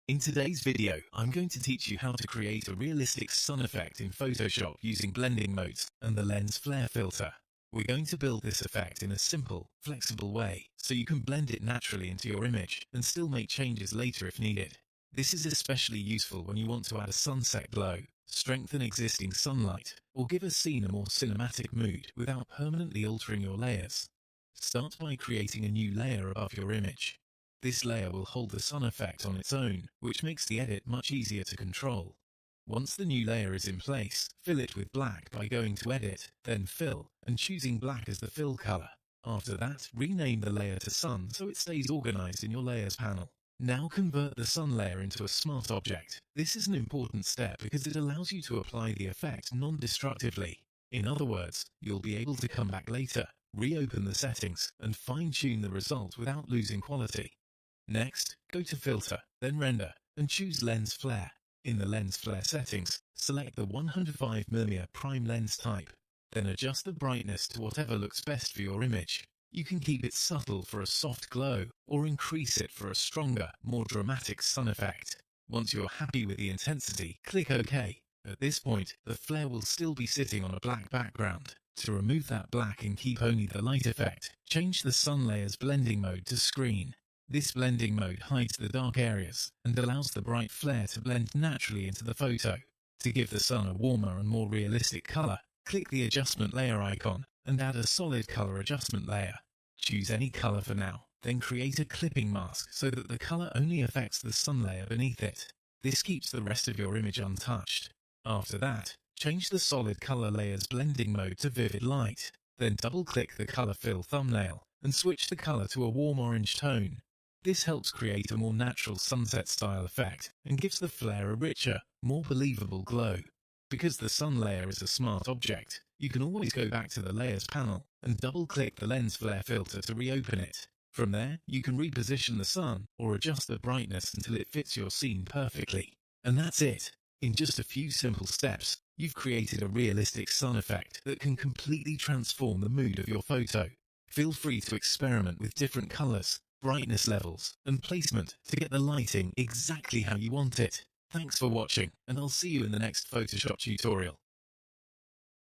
In today's video, I'm going to teach you how to create a realistic sun effect in Photoshop using blending modes and the lens flare filter. We're going to build this effect in a simple, flexible way, so you can blend it naturally into your image and still make changes later if needed. This is especially useful when you want to add a sunset glow, strengthen existing sunlight, or give a scene a more cinematic mood without permanently altering your layers. Start by creating a new layer above your image. This layer will hold the sun effect on its own, which makes the edit much easier to control. Once the new layer is in place, fill it with black by going to Edit, then Fill, and choosing black as the fill color. After that, rename the layer to Sun so it stays organized in your Layers panel. Now convert the sun layer into a smart object. This is an important step because it allows you to apply the effect non-destructively. In other words, you'll be able to come back later, reopen the settings, and fine-tune the result without losing quality. Next, go to Filter, then Render, and choose Lens Flare. In the Lens Flare settings, select the 105mm prime lens type. Then adjust the brightness to whatever looks best for your image. You can keep it subtle for a soft glow, or increase it for a stronger, more dramatic sun effect. Once you're happy with the intensity, click OK. At this point, the flare will still be sitting on a black background. To remove that black and keep only the light effect, change the sun layer's blending mode to Screen. This blending mode hides the dark areas and allows the bright flare to blend naturally into the photo. To give the sun a warmer and more realistic color, click the adjustment layer icon and add a solid color adjustment layer. Choose any color for now, then create a clipping mask so that the color only affects the sun layer beneath it. This keeps the rest of your image untouched. After that, change the solid color layer's blending mode to vivid light. Then double-click the color fill thumbnail and switch the color to a warm orange tone. This helps create a more natural sunset-style effect and gives the flare a richer, more believable glow. Because the sun layer is a smart object, you can always go back to the Layers panel and double-click the lens flare filter to reopen it. From there, you can reposition the sun or adjust the brightness until it fits your scene perfectly. And that's it. In just a few simple steps, you've created a realistic sun effect that can completely transform the mood of your photo. Feel free to experiment with different colors, brightness levels, and placement to get the lighting exactly how you want it. Thanks for watching, and I'll see you in the next Photoshop tutorial.